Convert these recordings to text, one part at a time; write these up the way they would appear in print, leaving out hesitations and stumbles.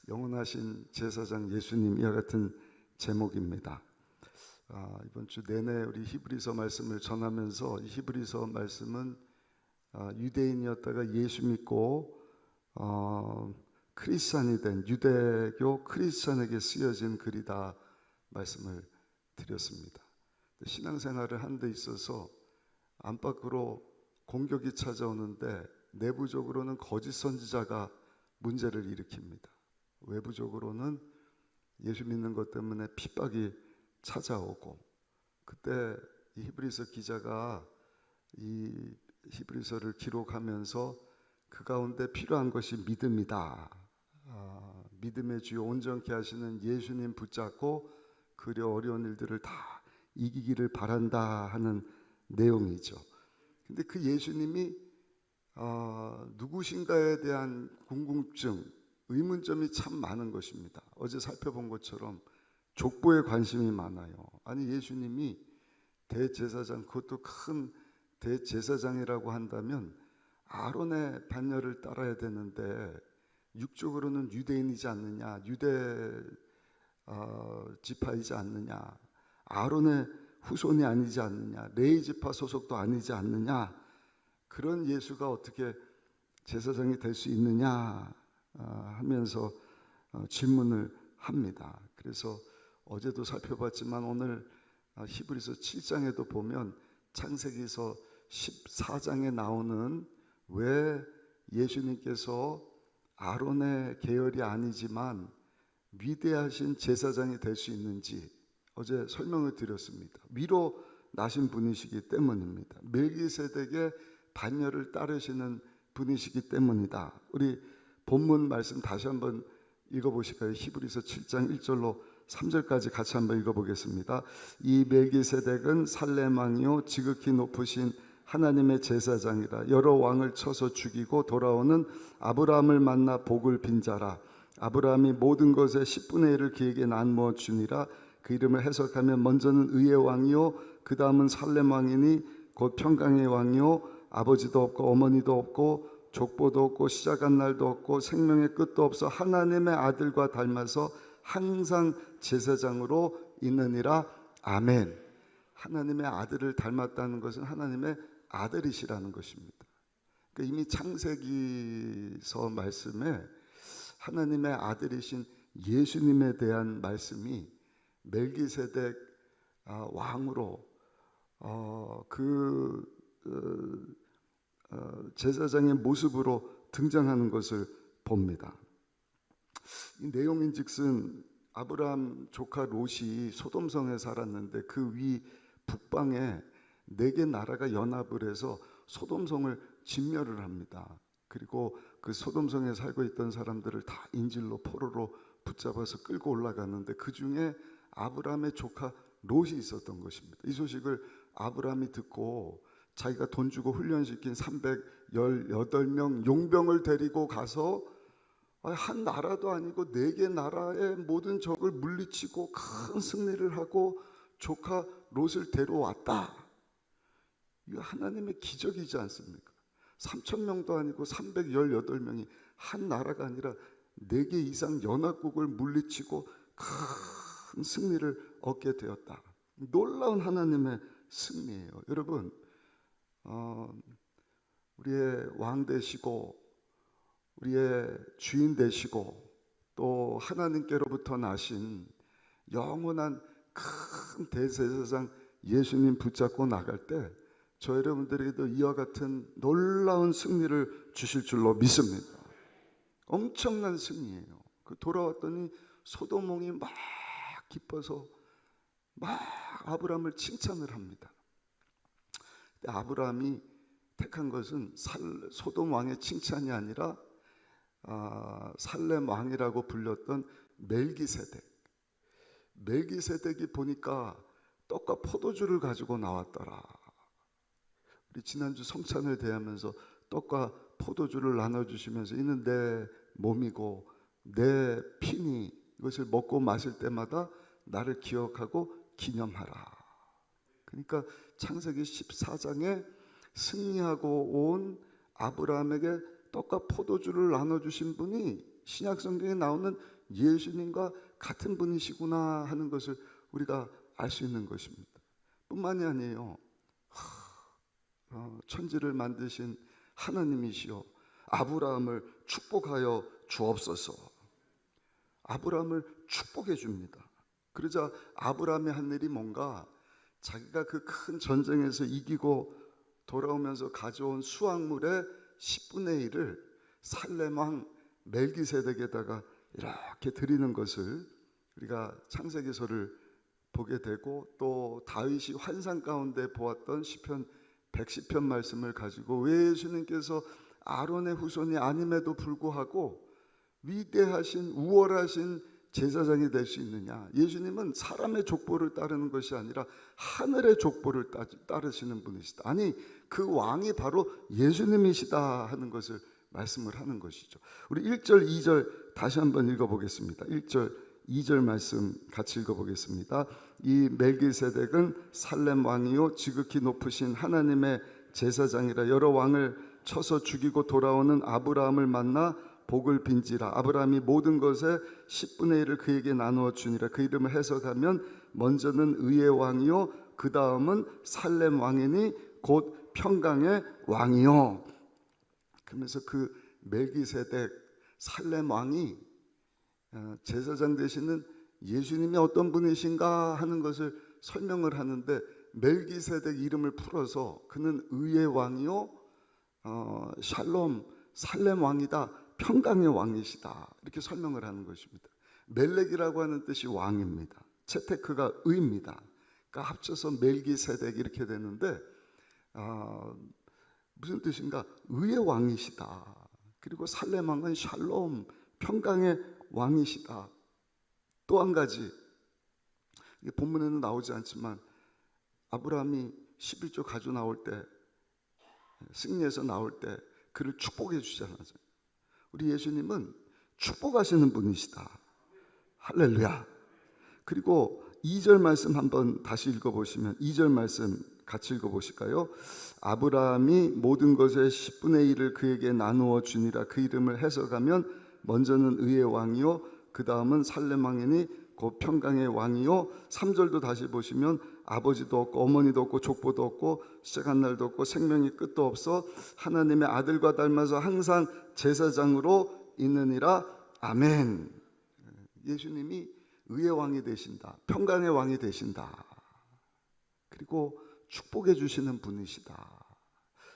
영원하신 제사장 예수님, 이와 같은 제목입니다. 이번 주 내내 우리 히브리서 말씀을 전하면서 이 히브리서 말씀은 유대인이었다가 예수 믿고 크리스찬이 된 유대교 크리스찬에게 쓰여진 글이다 말씀을 드렸습니다. 신앙생활을 하는 데 있어서 안팎으로 공격이 찾아오는데 내부적으로는 거짓 선지자가 문제를 일으킵니다. 외부적으로는 예수 믿는 것 때문에 핍박이 찾아오고, 그때 이 히브리서 기자가 이 히브리서를 기록하면서 그 가운데 필요한 것이 믿음이다. 믿음의 주요 온전케 하시는 예수님 붙잡고 그려 어려운 일들을 다 이기기를 바란다 하는 내용이죠. 근데 그 예수님이 누구신가에 대한 궁금증, 의문점이 참 많은 것입니다. 어제 살펴본 것처럼 족보에 관심이 많아요. 아니, 예수님이 대제사장, 그것도 큰 대제사장이라고 한다면 아론의 반열을 따라야 되는데 육적으로는 유대인이지 않느냐, 유대 지파이지 않느냐, 아론의 후손이 아니지 않느냐, 레위 지파 소속도 아니지 않느냐, 그런 예수가 어떻게 제사장이 될 수 있느냐 하면서 질문을 합니다. 그래서 어제도 살펴봤지만 오늘 히브리서 7장에도 보면 창세기서 14장에 나오는 왜 예수님께서 아론의 계열이 아니지만 위대하신 제사장이 될 수 있는지 어제 설명을 드렸습니다. 위로 나신 분이시기 때문입니다. 멜기세덱의 반열을 따르시는 분이시기 때문이다. 우리 본문 말씀 다시 한번 읽어보실까요? 히브리서 7장 1절로 3절까지 같이 한번 읽어보겠습니다. 이 멜기세덱은 살렘 왕이요 지극히 높으신 하나님의 제사장이라. 여러 왕을 쳐서 죽이고 돌아오는 아브라함을 만나 복을 빈 자라. 아브라함이 모든 것의 10분의 1을 그에게 나누어 주니라. 그 이름을 해석하면 먼저는 의의 왕이요 그 다음은 살렘 왕이니 곧 평강의 왕이요 아버지도 없고 어머니도 없고 족보도 없고 시작한 날도 없고 생명의 끝도 없어 하나님의 아들과 닮아서 항상 제사장으로 있느니라. 아멘. 하나님의 아들을 닮았다는 것은 하나님의 아들이시라는 것입니다. 그러니까 이미 창세기서 말씀에 하나님의 아들이신 예수님에 대한 말씀이 멜기세덱 왕으로 제사장의 모습으로 등장하는 것을 봅니다. 이 내용인즉슨 아브라함 조카 롯이 소돔성에 살았는데 그 위 북방에 4개 나라가 연합을 해서 소돔성을 진멸을 합니다. 그리고 그 소돔성에 살고 있던 사람들을 다 인질로 포로로 붙잡아서 끌고 올라가는데 그 중에 아브라함의 조카 롯이 있었던 것입니다. 이 소식을 아브라함이 듣고 자기가 돈 주고 훈련시킨 318명 용병을 데리고 가서 한 나라도 아니고 4개 나라의 모든 적을 물리치고 큰 승리를 하고 조카 롯을 데려왔다. 이거 하나님의 기적이지 않습니까? 3,000명도 아니고 318명이 한 나라가 아니라 4개 이상 연합국을 물리치고 큰 승리를 얻게 되었다. 놀라운 하나님의 승리예요. 여러분, 우리의 왕 되시고 우리의 주인 되시고 또 하나님께로부터 나신 영원한 큰 대제사장 예수님 붙잡고 나갈 때 저 여러분들에게도 이와 같은 놀라운 승리를 주실 줄로 믿습니다. 엄청난 승리예요. 그 돌아왔더니 소돔 왕이 막 기뻐서 막 아브라함을 칭찬을 합니다. 근데 아브라함이 택한 것은 소돔 왕의 칭찬이 아니라 살렘 왕이라고 불렸던 멜기세덱이 보니까 떡과 포도주를 가지고 나왔더라. 우리 지난주 성찬을 대하면서 떡과 포도주를 나눠주시면서 이는 내 몸이고 내 피니 이것을 먹고 마실 때마다 나를 기억하고 기념하라. 그러니까 창세기 14장에 승리하고 온 아브라함에게 떡과 포도주를 나눠주신 분이 신약 성경에 나오는 예수님과 같은 분이시구나 하는 것을 우리가 알 수 있는 것입니다. 뿐만이 아니에요. 천지를 만드신 하나님이시여 아브라함을 축복하여 주옵소서. 아브라함을 축복해 줍니다. 그러자 아브라함이 한 일이 뭔가, 자기가 그 큰 전쟁에서 이기고 돌아오면서 가져온 수확물의 10분의 1을 살렘 왕 멜기세덱에다가 이렇게 드리는 것을 우리가 창세기서를 보게 되고, 또 다윗이 환상 가운데 보았던 시편 110편 말씀을 가지고 왜 예수님께서 아론의 후손이 아님에도 불구하고 위대하신 우월하신 제사장이 될 수 있느냐. 예수님은 사람의 족보를 따르는 것이 아니라 하늘의 족보를 따르시는 분이시다. 아니 그 왕이 바로 예수님이시다 하는 것을 말씀을 하는 것이죠. 우리 1절 2절 다시 한번 읽어보겠습니다. 1절 2절 말씀 같이 읽어보겠습니다. 이 멜기세덱은 살렘 왕이요 지극히 높으신 하나님의 제사장이라. 여러 왕을 쳐서 죽이고 돌아오는 아브라함을 만나 복을 빈지라. 아브라함이 모든 것의 10분의 1을 그에게 나누어 주니라. 그 이름을 해석하면 먼저는 의의 왕이요 그 다음은 살렘 왕이니 곧 평강의 왕이요. 그러면서 그 멜기세덱 살렘 왕이 제사장 되시는 예수님이 어떤 분이신가 하는 것을 설명을 하는데, 멜기세덱 이름을 풀어서 그는 의의 왕이요 샬롬 살렘 왕이다, 평강의 왕이시다, 이렇게 설명을 하는 것입니다. 멜렉이라고 하는 뜻이 왕입니다. 채테크가 의입니다. 그러니까 합쳐서 멜기세덱 이렇게 되는데 무슨 뜻인가? 의의 왕이시다. 그리고 살렘 왕은 샬롬 평강의 왕이시다. 또 한 가지, 본문에는 나오지 않지만 아브라함이 11조 가져 나올 때, 승리해서 나올 때 그를 축복해 주잖아요. 우리 예수님은 축복하시는 분이시다. 할렐루야. 그리고 2절 말씀 한번 다시 읽어보시면, 2절 말씀 같이 읽어보실까요? 아브라함이 모든 것의 10분의 1을 그에게 나누어 주니라. 그 이름을 해석하면 먼저는 의의 왕이요 그 다음은 살렘 왕이니 곧 평강의 왕이요. 3절도 다시 보시면 아버지도 없고 어머니도 없고 족보도 없고 시작한 날도 없고 생명이 끝도 없어 하나님의 아들과 닮아서 항상 제사장으로 있느니라. 아멘. 예수님이 의의 왕이 되신다, 평강의 왕이 되신다, 그리고 축복해 주시는 분이시다,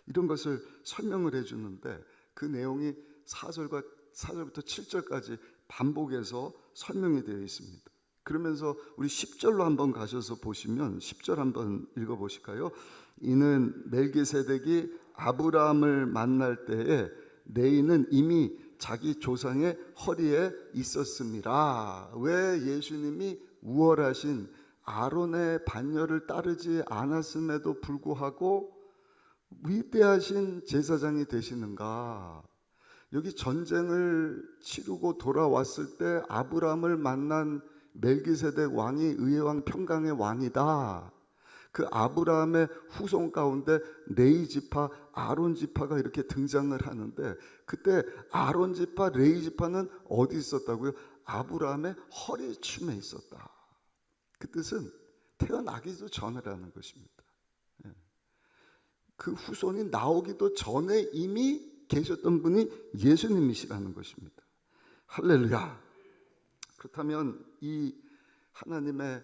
이런 것을 설명을 해주는데 그 내용이 4절부터 7절까지 반복해서 설명이 되어 있습니다. 그러면서 우리 10절로 한번 가셔서 보시면 10절 한번 읽어보실까요? 이는 멜기세덱이 아브라함을 만날 때에 레이는 이미 자기 조상의 허리에 있었습니다. 왜 예수님이 우월하신 아론의 반열을 따르지 않았음에도 불구하고 위대하신 제사장이 되시는가? 여기 전쟁을 치르고 돌아왔을 때 아브라함을 만난 멜기세덱 왕이 의의 왕 평강의 왕이다. 그 아브라함의 후손 가운데 레위 지파, 아론 지파가 이렇게 등장을 하는데, 그때 아론 지파, 레위 지파는 어디 있었다고요? 아브라함의 허리춤에 있었다. 그 뜻은 태어나기도 전이라는 것입니다. 그 후손이 나오기도 전에 이미 계셨던 분이 예수님이시라는 것입니다. 할렐루야. 그렇다면 이 하나님의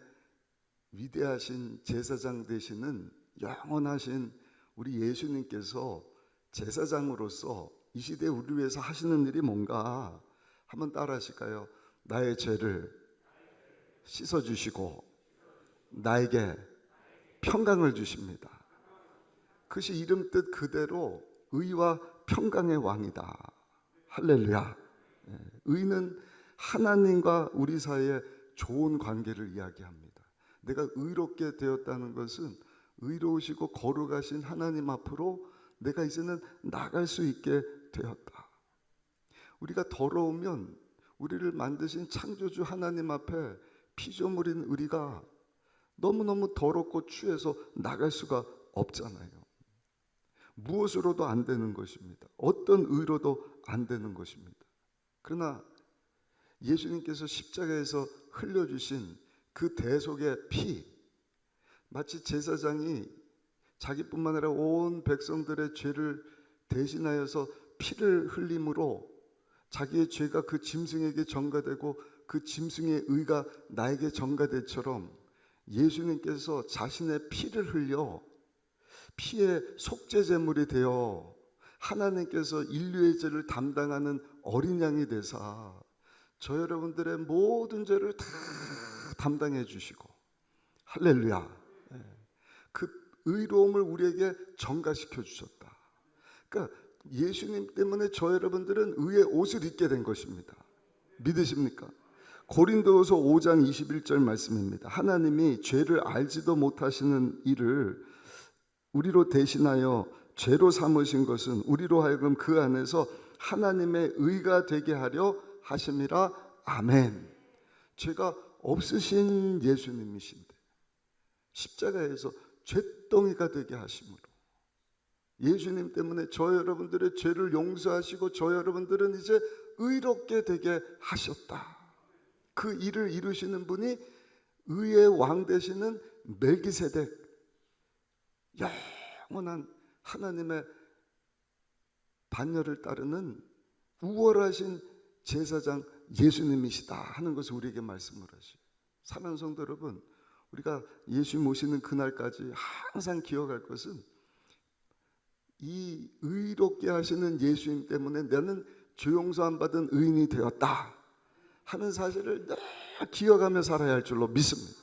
위대하신 제사장 되시는 영원하신 우리 예수님께서 제사장으로서 이 시대에 우리 위해서 하시는 일이 뭔가 한번 따라 하실까요? 나의 죄를 씻어주시고 나에게 평강을 주십니다. 그것이 이름 뜻 그대로 의와 평강의 왕이다. 할렐루야. 의는 하나님과 우리 사이에 좋은 관계를 이야기합니다. 내가 의롭게 되었다는 것은 의로우시고 거룩하신 하나님 앞으로 내가 이제는 나갈 수 있게 되었다. 우리가 더러우면 우리를 만드신 창조주 하나님 앞에 피조물인 우리가 너무너무 더럽고 추해서 나갈 수가 없잖아요. 무엇으로도 안 되는 것입니다. 어떤 의로도 안 되는 것입니다. 그러나 예수님께서 십자가에서 흘려주신 그 대속의 피, 마치 제사장이 자기뿐만 아니라 온 백성들의 죄를 대신하여서 피를 흘림으로 자기의 죄가 그 짐승에게 전가되고 그 짐승의 의가 나에게 전가될처럼 예수님께서 자신의 피를 흘려 피의 속죄제물이 되어 하나님께서 인류의 죄를 담당하는 어린 양이 되사 저 여러분들의 모든 죄를 다 담당해 주시고, 할렐루야, 그 의로움을 우리에게 전가시켜 주셨다. 그러니까 예수님 때문에 저 여러분들은 의의 옷을 입게 된 것입니다. 믿으십니까? 고린도후서 5장 21절 말씀입니다. 하나님이 죄를 알지도 못하시는 이를 우리로 대신하여 죄로 삼으신 것은 우리로 하여금 그 안에서 하나님의 의가 되게 하려 하심이라. 아멘. 죄가 없으신 예수님이신데 십자가에서 죄덩이가 되게 하심으로 예수님 때문에 저 여러분들의 죄를 용서하시고 저 여러분들은 이제 의롭게 되게 하셨다. 그 일을 이루시는 분이 의의 왕 되시는 멜기세덱, 영원한 하나님의 반열을 따르는 우월하신 제사장 예수님이시다 하는 것을 우리에게 말씀을 하시죠. 사랑하는 성도 여러분, 우리가 예수 모시는 그날까지 항상 기억할 것은 이 의롭게 하시는 예수님 때문에 나는 죄 용서 안 받은 의인이 되었다 하는 사실을 늘 기억하며 살아야 할 줄로 믿습니다.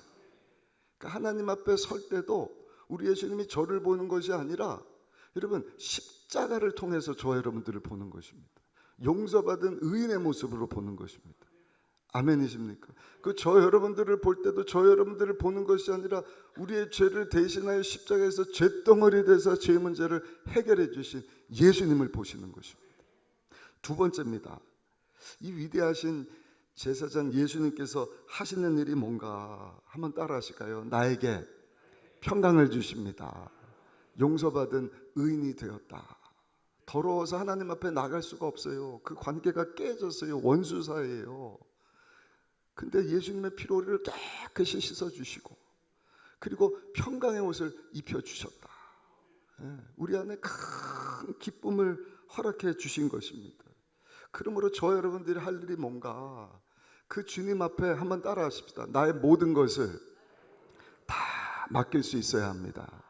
그러니까 하나님 앞에 설 때도 우리 예수님이 저를 보는 것이 아니라 여러분 십자가를 통해서 저 여러분들을 보는 것입니다. 용서받은 의인의 모습으로 보는 것입니다. 아멘이십니까? 그 저 여러분들을 볼 때도 저 여러분들을 보는 것이 아니라 우리의 죄를 대신하여 십자가에서 죄덩어리 돼서 죄 문제를 해결해 주신 예수님을 보시는 것입니다. 두 번째입니다. 이 위대하신 제사장 예수님께서 하시는 일이 뭔가 한번 따라 하실까요? 나에게 평강을 주십니다. 용서받은 의인이 되었다. 더러워서 하나님 앞에 나갈 수가 없어요. 그 관계가 깨졌어요. 원수 사이예요. 근데 예수님의 피로 우리를 깨끗이 씻어주시고 그리고 평강의 옷을 입혀주셨다. 우리 안에 큰 기쁨을 허락해 주신 것입니다. 그러므로 저 여러분들이 할 일이 뭔가 그 주님 앞에 한번 따라 하십시다. 나의 모든 것을 다 맡길 수 있어야 합니다.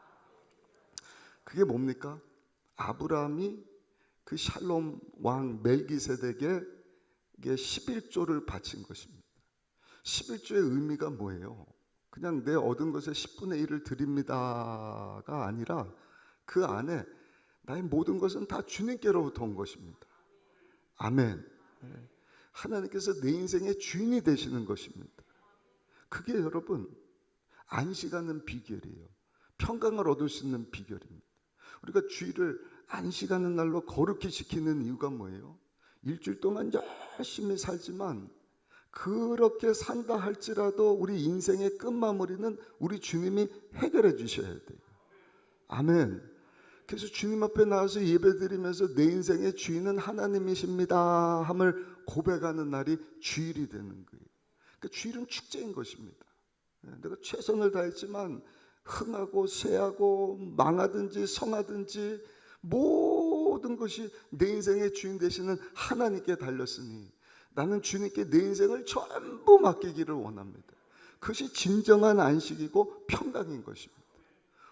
그게 뭡니까? 아브라함이 그 샬롬 왕 멜기세덱에게 11조를 바친 것입니다. 11조의 의미가 뭐예요? 그냥 내 얻은 것의 10분의 1을 드립니다가 아니라 그 안에 나의 모든 것은 다 주님께로부터 온 것입니다. 아멘. 하나님께서 내 인생의 주인이 되시는 것입니다. 그게 여러분 안식하는 비결이에요. 평강을 얻을 수 있는 비결입니다. 우리가 주일을 안식하는 날로 거룩히 지키는 이유가 뭐예요? 일주일 동안 열심히 살지만 그렇게 산다 할지라도 우리 인생의 끝마무리는 우리 주님이 해결해 주셔야 돼요. 아멘. 그래서 주님 앞에 나와서 예배드리면서 내 인생의 주인은 하나님이십니다 함을 고백하는 날이 주일이 되는 거예요. 그러니까 주일은 축제인 것입니다. 내가 최선을 다했지만 흥하고 쇠하고 망하든지 성하든지 모든 것이 내 인생의 주인 되시는 하나님께 달렸으니 나는 주님께 내 인생을 전부 맡기기를 원합니다. 그것이 진정한 안식이고 평강인 것입니다.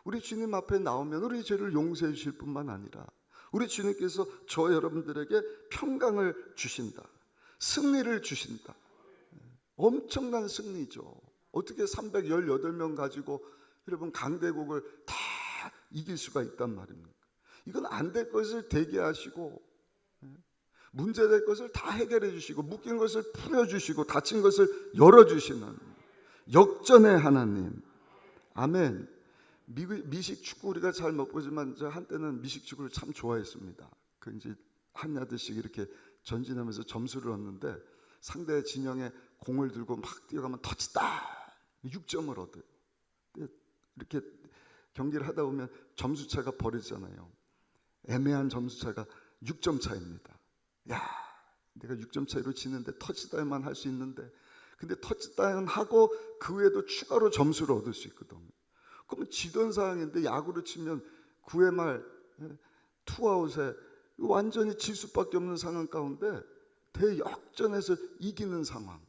우리 주님 앞에 나오면 우리 죄를 용서해 주실 뿐만 아니라 우리 주님께서 저 여러분들에게 평강을 주신다. 승리를 주신다. 엄청난 승리죠. 어떻게 318명 가지고 여러분 강대국을 다 이길 수가 있단 말입니까? 이건 안 될 것을 대기하시고 문제될 것을 다 해결해 주시고 묶인 것을 풀어주시고 닫힌 것을 열어주시는 역전의 하나님. 아멘. 미식 축구 우리가 잘 못 보지만 저 한때는 미식 축구를 참 좋아했습니다. 그 이제 한 야드씩 이렇게 전진하면서 점수를 얻는데 상대 진영에 공을 들고 막 뛰어가면 터치다 6점을 얻어요. 이렇게 경기를 하다 보면 점수차가 벌어지잖아요. 애매한 점수차가 6점 차입니다. 야, 내가 내가 6점 차이로 지는데 터치다운만 할 수 있는데, 근데 터치다운 하고 그 외에도 추가로 점수를 얻을 수 있거든. 그러면 지던 상황인데 야구로 치면 9회 말 투아웃에 완전히 질 수밖에 없는 상황 가운데 대역전에서 이기는 상황,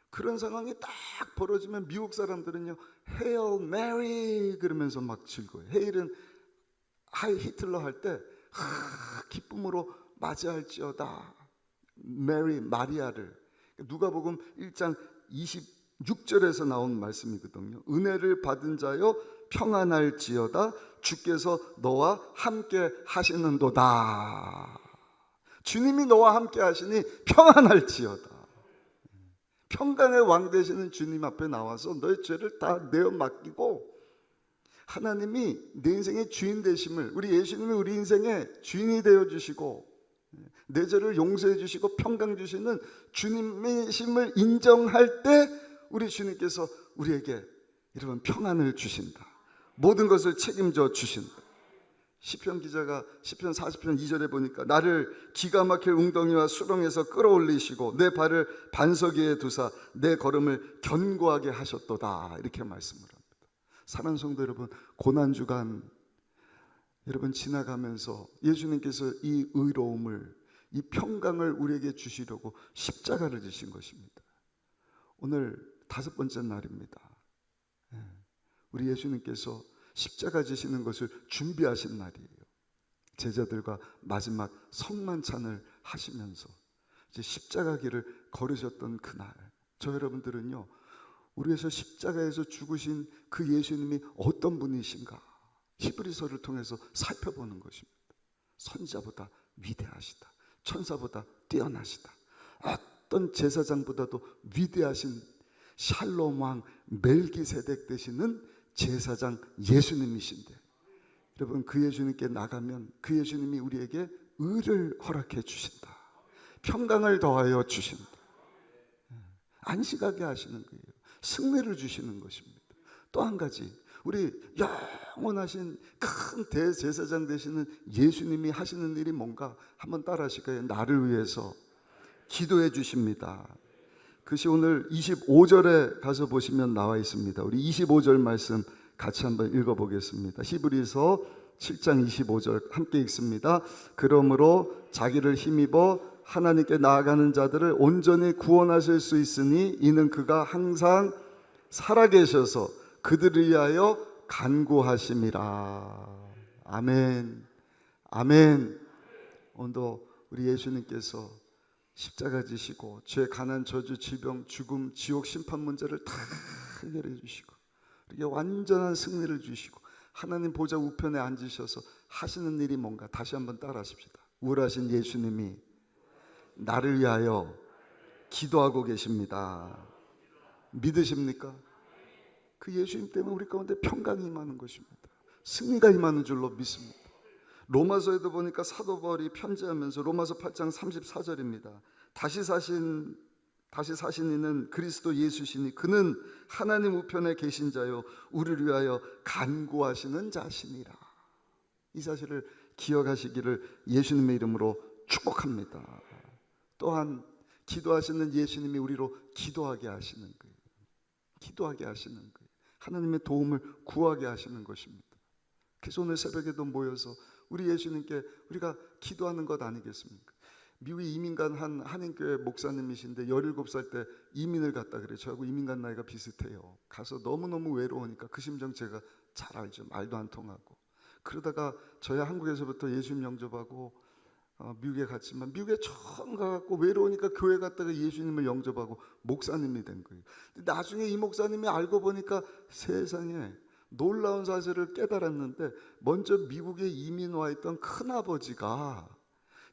그런 상황이 딱 벌어지면 미국 사람들은요 헤일 메리 그러면서 막 즐거워요. 헤일은 하이 히틀러 할 때 기쁨으로 맞이할지어다, 메리 마리아를. 누가복음 1장 26절에서 나온 말씀이거든요. 은혜를 받은 자여 평안할지어다, 주께서 너와 함께 하시는도다. 주님이 너와 함께 하시니 평안할지어다. 평강의 왕 되시는 주님 앞에 나와서 너의 죄를 다 내어 맡기고, 하나님이 내 인생의 주인 되심을, 우리 예수님이 우리 인생의 주인이 되어 주시고 내 죄를 용서해 주시고 평강 주시는 주님이심을 인정할 때 우리 주님께서 우리에게 이런 평안을 주신다. 모든 것을 책임져 주신다. 시편 기자가 시편 40편 2절에 보니까 나를 기가 막힐 웅덩이와 수렁에서 끌어올리시고 내 발을 반석 위에 두사 내 걸음을 견고하게 하셨도다, 이렇게 말씀을 합니다. 사랑하는 성도 여러분, 고난주간 여러분 지나가면서 예수님께서 이 의로움을, 이 평강을 우리에게 주시려고 십자가를 지신 것입니다. 오늘 5번째 날입니다. 우리 예수님께서 십자가 지시는 것을 준비하신 날이에요. 제자들과 마지막 성만찬을 하시면서 이제 십자가 길을 걸으셨던 그날, 저 여러분들은요 우리에서 십자가에서 죽으신 그 예수님이 어떤 분이신가 히브리서를 통해서 살펴보는 것입니다. 선지자보다 위대하시다, 천사보다 뛰어나시다, 어떤 제사장보다도 위대하신 샬롬 왕 멜기세덱 되시는 제사장 예수님이신데, 여러분 그 예수님께 나가면 그 예수님이 우리에게 의를 허락해 주신다, 평강을 더하여 주신다, 안식하게 하시는 거예요. 승리를 주시는 것입니다. 또 한 가지, 우리 영원하신 큰 대제사장 되시는 예수님이 하시는 일이 뭔가 한번 따라 하실까요? 나를 위해서 기도해 주십니다. 그것이 오늘 25절에 가서 보시면 나와 있습니다. 우리 25절 말씀 같이 한번 읽어보겠습니다. 히브리서 7장 25절 함께 읽습니다. 그러므로 자기를 힘입어 하나님께 나아가는 자들을 온전히 구원하실 수 있으니 이는 그가 항상 살아계셔서 그들을 위하여 간구하심이라. 아멘, 아멘. 오늘도 우리 예수님께서 십자가 지시고 죄, 가난, 저주, 질병, 죽음, 지옥, 심판 문제를 다 해결해 주시고 이렇게 완전한 승리를 주시고 하나님 보좌 우편에 앉으셔서 하시는 일이 뭔가 다시 한번 따라 하십시다. 우월하신 예수님이 나를 위하여 기도하고 계십니다. 믿으십니까? 그 예수님 때문에 우리 가운데 평강이 임하는 것입니다. 승리가 임하는 줄로 믿습니다. 로마서에도 보니까 사도 바울이 편지하면서 로마서 8장 34절입니다. 다시 사신 이는 그리스도 예수시니 그는 하나님 우편에 계신 자요 우리를 위하여 간구하시는 자시니라. 이 사실을 기억하시기를 예수님의 이름으로 축복합니다. 또한 기도하시는 예수님이 우리로 기도하게 하시는 거예요. 기도하게 하시는 거예요. 하나님의 도움을 구하게 하시는 것입니다. 그래서 오늘 새벽에도 모여서 우리 예수님께 우리가 기도하는 것 아니겠습니까? 미국에 이민 간 한 한인교회 목사님이신데 17살 때 이민을 갔다 그래요. 저하고 이민 간 나이가 비슷해요. 가서 너무너무 외로우니까 그 심정 제가 잘 알죠. 말도 안 통하고. 그러다가 저희 한국에서부터 예수님 영접하고 미국에 갔지만 미국에 처음 가갖고 외로우니까 교회 갔다가 예수님을 영접하고 목사님이 된 거예요. 나중에 이 목사님이 알고 보니까 세상에 놀라운 사실을 깨달았는데, 먼저 미국에 이민 와 있던 큰아버지가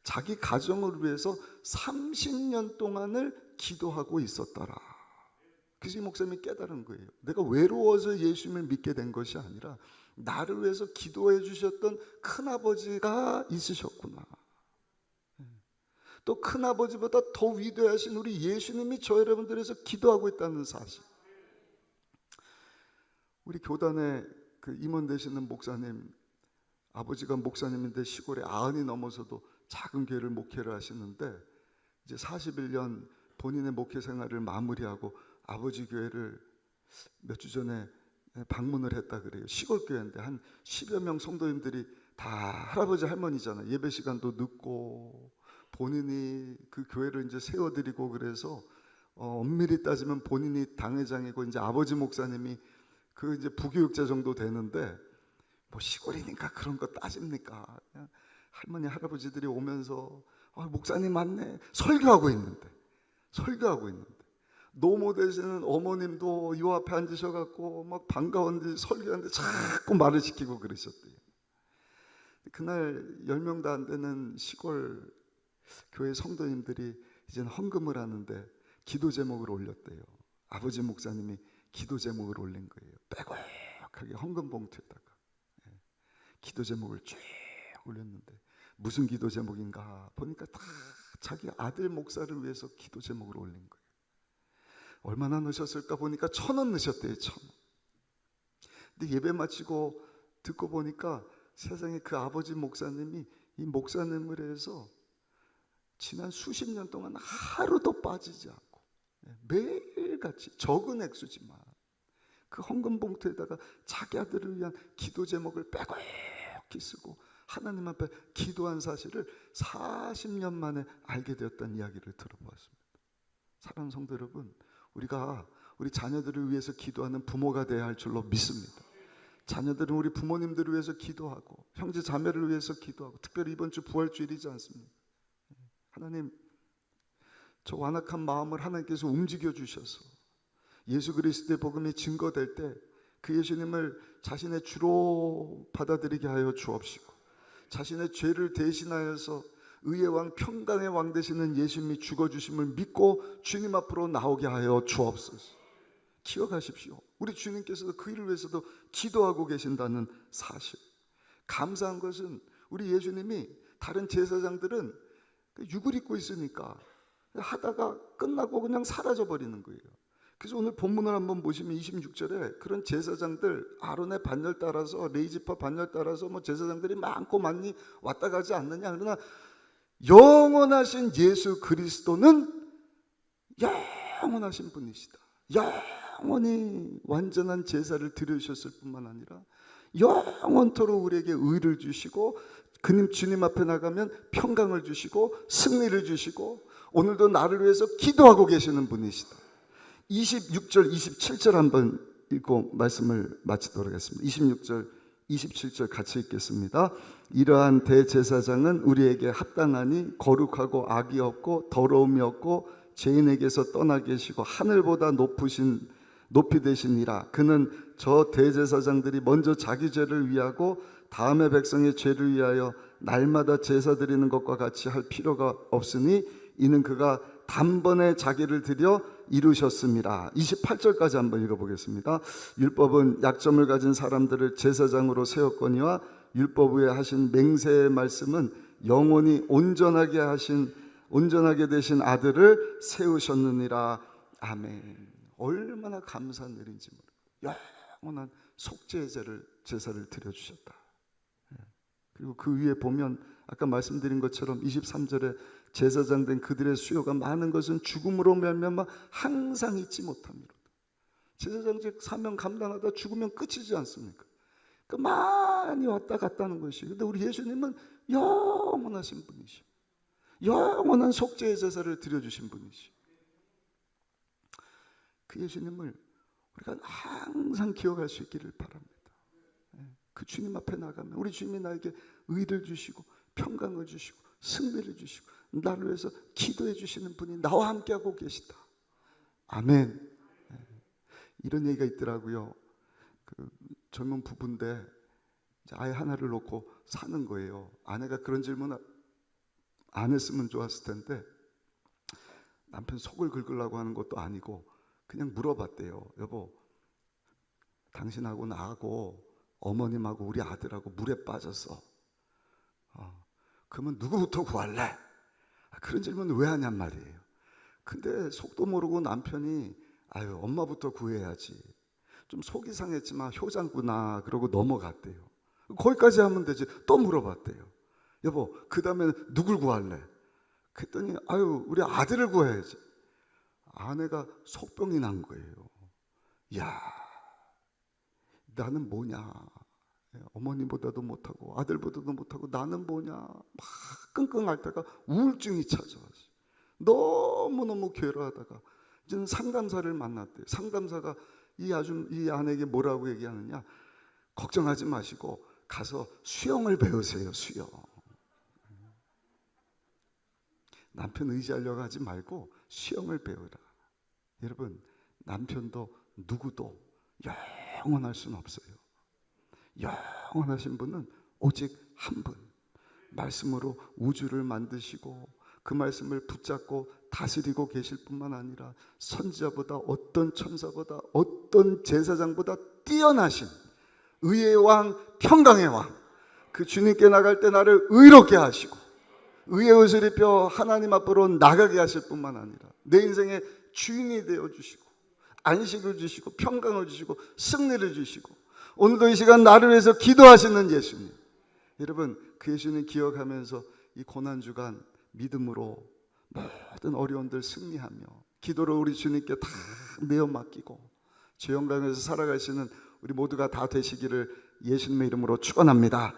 자기 가정을 위해서 30년 동안을 기도하고 있었더라. 그래서 이 목사님이 깨달은 거예요. 내가 외로워서 예수님을 믿게 된 것이 아니라 나를 위해서 기도해 주셨던 큰아버지가 있으셨구나. 또 큰아버지보다 더 위대하신 우리 예수님이 저 여러분들에서 기도하고 있다는 사실. 우리 교단에 그 임원 되시는 목사님, 아버지가 목사님인데 시골에 90이 넘어서도 작은 교회를 목회를 하시는데 이제 41년 본인의 목회 생활을 마무리하고 아버지 교회를 몇 주 전에 방문을 했다 그래요. 시골 교회인데 한 10여 명 성도님들이 다 할아버지 할머니잖아요. 예배 시간도 늦고 본인이 그 교회를 이제 세워드리고 그래서 엄밀히 따지면 본인이 당회장이고 이제 아버지 목사님이 그 이제 부교육자 정도 되는데 뭐 시골이니까 그런 거 따집니까? 그냥 할머니 할아버지들이 오면서 목사님 맞네 설교하고 있는데 노모 되시는 어머님도 이 앞에 앉으셔갖고 막 반가운데 설교하는데 자꾸 말을 시키고 그러셨대요. 그날 10명도 안 되는 시골 교회 성도님들이 이제는 헌금을 하는데 기도 제목을 올렸대요. 아버지 목사님이 기도 제목을 올린 거예요. 빼곡하게 헌금 봉투에다가 기도 제목을 쭉 올렸는데 무슨 기도 제목인가 보니까 다 자기 아들 목사를 위해서 기도 제목을 올린 거예요. 얼마나 넣으셨을까 보니까 1,000원 넣으셨대요. 1,000원. 근데 예배 마치고 듣고 보니까 세상에 그 아버지 목사님이 이 목사님을 해서 지난 수십 년 동안 하루도 빠지지 않고 매일같이 적은 액수지만 그 헌금 봉투에다가 자기 아들을 위한 기도 제목을 빼곡히 쓰고 하나님 앞에 기도한 사실을 40년 만에 알게 되었다는 이야기를 들어보았습니다. 사랑하는 성도 여러분, 우리가 우리 자녀들을 위해서 기도하는 부모가 되어야 할 줄로 믿습니다. 자녀들은 우리 부모님들을 위해서 기도하고 형제 자매를 위해서 기도하고, 특별히 이번 주 부활주일이지 않습니까? 하나님, 저 완악한 마음을 하나님께서 움직여 주셔서 예수 그리스도의 복음이 증거될 때 그 예수님을 자신의 주로 받아들이게 하여 주옵시고, 자신의 죄를 대신하여서 의의 왕 평강의 왕 되시는 예수님이 죽어주심을 믿고 주님 앞으로 나오게 하여 주옵소서. 기억하십시오. 우리 주님께서도 그 일을 위해서도 기도하고 계신다는 사실. 감사한 것은 우리 예수님이 다른 제사장들은 육을 입고 있으니까 하다가 끝나고 그냥 사라져 버리는 거예요. 그래서 오늘 본문을 한번 보시면 26절에 그런 제사장들, 아론의 반열 따라서, 레위지파 반열 따라서 뭐 제사장들이 많고 많이 왔다 가지 않느냐. 그러나 영원하신 예수 그리스도는 영원하신 분이시다. 영원히 완전한 제사를 드려주셨을 뿐만 아니라 영원토록 우리에게 의를 주시고 그님 주님 앞에 나가면 평강을 주시고 승리를 주시고 오늘도 나를 위해서 기도하고 계시는 분이시다. 26절 27절 한번 읽고 말씀을 마치도록 하겠습니다. 26절 27절 같이 읽겠습니다. 이러한 대제사장은 우리에게 합당하니 거룩하고 악이 없고 더러움이 없고 죄인에게서 떠나 계시고 하늘보다 높이 되시니라. 그는 저 대제사장들이 먼저 자기 죄를 위하고 다음에 백성의 죄를 위하여 날마다 제사 드리는 것과 같이 할 필요가 없으니 이는 그가 단번에 자기를 드려 이루셨습니다. 28절까지 한번 읽어보겠습니다. 율법은 약점을 가진 사람들을 제사장으로 세웠거니와 율법 위에 하신 맹세의 말씀은 영원히 온전하게 되신 아들을 세우셨느니라. 아멘. 얼마나 감사한 일인지 모르고 영원한 속죄의 제사를 드려주셨다. 그리고 그 위에 보면 아까 말씀드린 것처럼 23절에 제사장 된 그들의 수요가 많은 것은 죽음으로 말미암아 항상 잊지 못합니다. 제사장직 사명 감당하다 죽으면 끝이지 않습니까? 그러니까 많이 왔다 갔다는 것이. 근데 우리 예수님은 영원하신 분이시오. 영원한 속죄의 제사를 드려주신 분이시오. 그 예수님을 우리가 항상 기억할 수 있기를 바랍니다. 그 주님 앞에 나가면 우리 주님이 나에게 의를 주시고 평강을 주시고 승리를 주시고 나를 위해서 기도해 주시는 분이 나와 함께하고 계시다. 아멘. 이런 얘기가 있더라고요. 그 젊은 부부인데 아이 하나를 놓고 사는 거예요. 아내가 그런 질문 안 했으면 좋았을 텐데 남편 속을 긁으려고 하는 것도 아니고 그냥 물어봤대요. 여보, 당신하고 나하고 어머님하고 우리 아들하고 물에 빠졌어. 그러면 누구부터 구할래? 그런 질문을 왜 하냔 말이에요. 근데 속도 모르고 남편이 아유 엄마부터 구해야지. 좀 속이 상했지만 효자구나 그러고 넘어갔대요. 거기까지 하면 되지. 또 물어봤대요. 여보, 그 다음에 누굴 구할래? 그랬더니 아유 우리 아들을 구해야지. 아내가 속병이 난 거예요. 야, 나는 뭐냐? 어머니보다도 못하고 아들보다도 못하고 나는 뭐냐? 막 끙끙 앓다가 우울증이 찾아왔어요. 너무너무 괴로워하다가 이제는 상담사를 만났대요. 상담사가 이 아내에게 뭐라고 얘기하느냐? 걱정하지 마시고 가서 수영을 배우세요. 수영. 남편 의지하려고 하지 말고 수영을 배우라. 여러분, 남편도 누구도 영원할 수는 없어요. 영원하신 분은 오직 한 분, 말씀으로 우주를 만드시고 그 말씀을 붙잡고 다스리고 계실 뿐만 아니라 선지자보다 어떤 천사보다 어떤 제사장보다 뛰어나신 의의 왕, 평강의 왕, 그 주님께 나갈 때 나를 의롭게 하시고 의의 옷을 입혀 하나님 앞으로 나가게 하실 뿐만 아니라 내 인생의 주인이 되어주시고 안식을 주시고 평강을 주시고 승리를 주시고 오늘도 이 시간 나를 위해서 기도하시는 예수님. 여러분, 그 예수님 기억하면서 이 고난주간 믿음으로 모든 어려움들 승리하며 기도로 우리 주님께 다 내어 맡기고 주 영광에서 살아가시는 우리 모두가 다 되시기를 예수님의 이름으로 축원합니다.